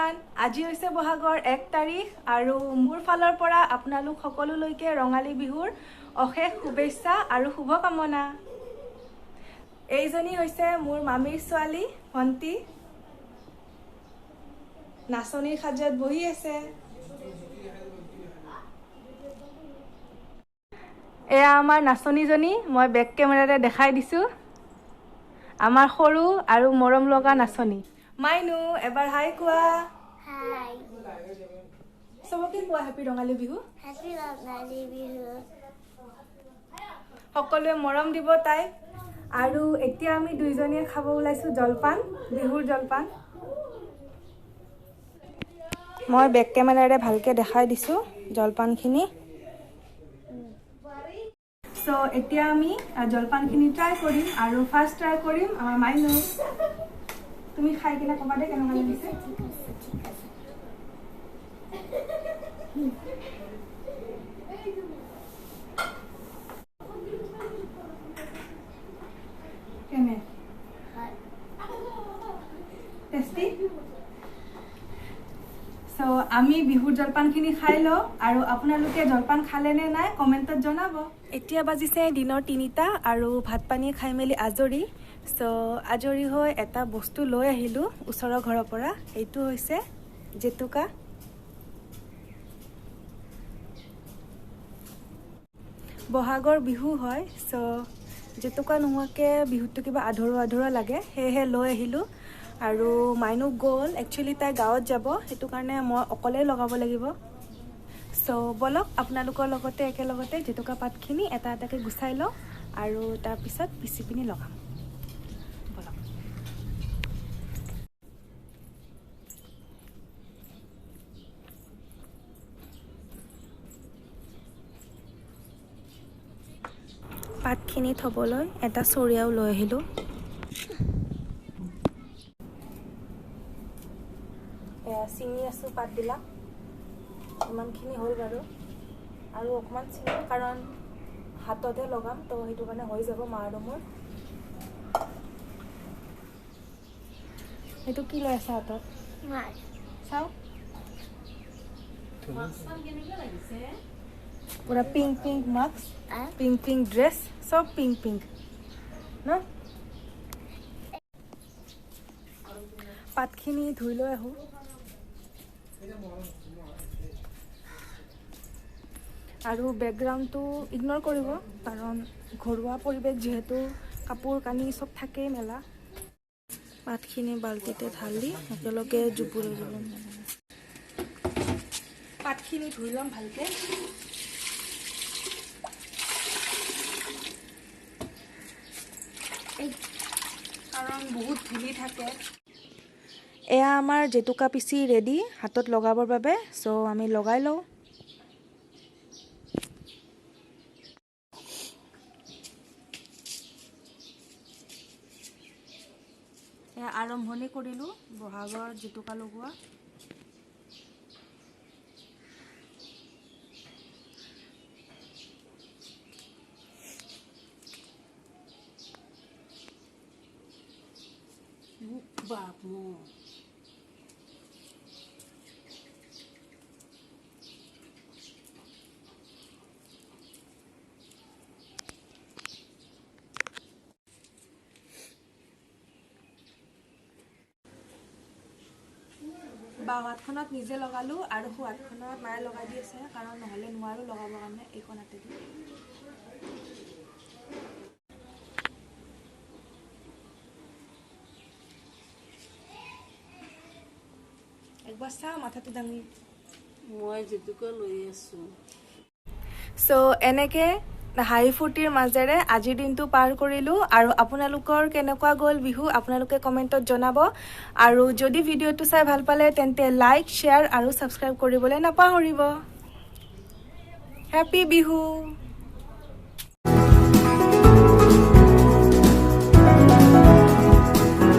everyone আজি হৈছে বহাগৰ 1 তাৰিখ আৰু মোৰ ফালৰ পৰা আপোনালোক সকলোলৈকে ৰঙালী বিহুৰ অশেষ শুভেচ্ছা আৰু শুভকামনা এইজনী হৈছে মোৰ মামীৰ ছোৱালী ভন্টি নাচনীৰ সাজত বহি আছে এয়া আমাৰ নাচনীজনী মই বেক কেমেৰাৰে দেখাই দিছো আমাৰ সৰু আৰু মৰম লগা নাচনী মাইনু এবাৰ হাই কোৱা হাই সবকে কোৱা হেপী ৰঙালী বিহু হেপী ৰঙালী বিহু সকলোৱে মৰম দিব তাই আৰু এতিয়া আমি দুইজনীয়ে খাব ওলাইছো জলপান বিহুৰ জলপান মই বেক কেমেৰাৰে ভালকে দেখাই দিছো জলপানখিনি সো এতিয়া আমি জলপানখিনি ট্ৰাই কৰিম আৰু ফাৰ্ষ্ট ট্ৰাই কৰিম আমাৰ মাইনু তুমি খাই কিনে কবা দে কেনেকুৱা লাগিছে কেনে টেষ্টি সো আমি বিহুৰ জলপানখিনি খাই লওঁ আৰু আপোনালোকে জলপান খালে নে নাই কমেণ্টত জনাব এতিয়া বাজিছে দিনৰ 3টা আৰু ভাত পানী খাই মেলি আজৰি সো আজৰি হৈ এটা বস্তু লৈ আহিলোঁ ওচৰৰ ঘৰৰ পৰা এইটো হৈছে জেতুকা বহাগৰ বিহু হয় সো জেতুকা নোহোৱাকৈ বিহুটো কিবা আধৰুৱা লাগে সেয়েহে লৈ আহিলোঁ আৰু মাইনুক গ'ল একচুৱেলি তাই গাঁৱত যাব সেইটো কাৰণে মই অকলেই লগাব লাগিব সো বলক আপোনালোকৰ লগতে একেলগতে জেতুকা পাতখিনি এটা এটাকৈ গুচাই লওঁ আৰু তাৰপিছত পিচি পিনি লগাম বলক পাতখিনি থ'বলৈ এটা চৰিয়াও লৈ আহিলোঁ এয়া চিঙি আছোঁ পাতবিলাক ইমানখিনি হ'ল বাৰু আৰু অকণমান চিঙিম কাৰণ হাততে লগাম তো সেইটো কাৰণে হৈ যাব মা আৰু মোৰ সেইটো কি লৈ আছে হাতত চাওঁ পুৰা পিংক মাস্ক পিংক ড্ৰেছ চব পিংক ন পাতখিনি ধুই লৈ আহোঁ আৰু বেকগ্ৰাউণ্ডটো ইগন'ৰ কৰিব কাৰণ ঘৰুৱা পৰিৱেশ যিহেতু কাপোৰ কানি চব থাকেই মেলা পাতখিনি বাল্টিতে ঢালি একেলগে জুপুৰি ল'ম পাতখিনি ধুই ল'ম ভালকৈ কাৰণ বহুত ধূলি থাকে এয়া আমাৰ জেতুকা পিচি ৰেডি হাতত লগাবৰ বাবে সো আমি লগাই লওঁ এয়া আৰম্ভণি কৰিলোঁ বহাগৰ জেতুকা লগোৱা বাপু বাওঁ হাতখনত নিজে লগালোঁ আৰু সোঁ হাতখনত মায়ে লগাই দি আছে কাৰণ নহ'লে নোৱাৰোঁ লগাবৰ কাৰণে এইখন হাতেদি একবাৰ চাওঁ মাথাটো দাঙি মই জেতুকা লৈ আছোঁ সো এনেকৈ হাঁহি ফূৰ্তিৰ মাজেৰে আজিৰ দিনটো পাৰ কৰিলোঁ আৰু আপোনালোকৰ কেনেকুৱা গ'ল বিহু আপোনালোকে কমেণ্টত জনাব আৰু যদি ভিডিঅ'টো চাই ভাল পালে তেন্তে লাইক শ্বেয়াৰ আৰু ছাবস্ক্ৰাইব কৰিবলৈ নাপাহৰিব হেপী বিহু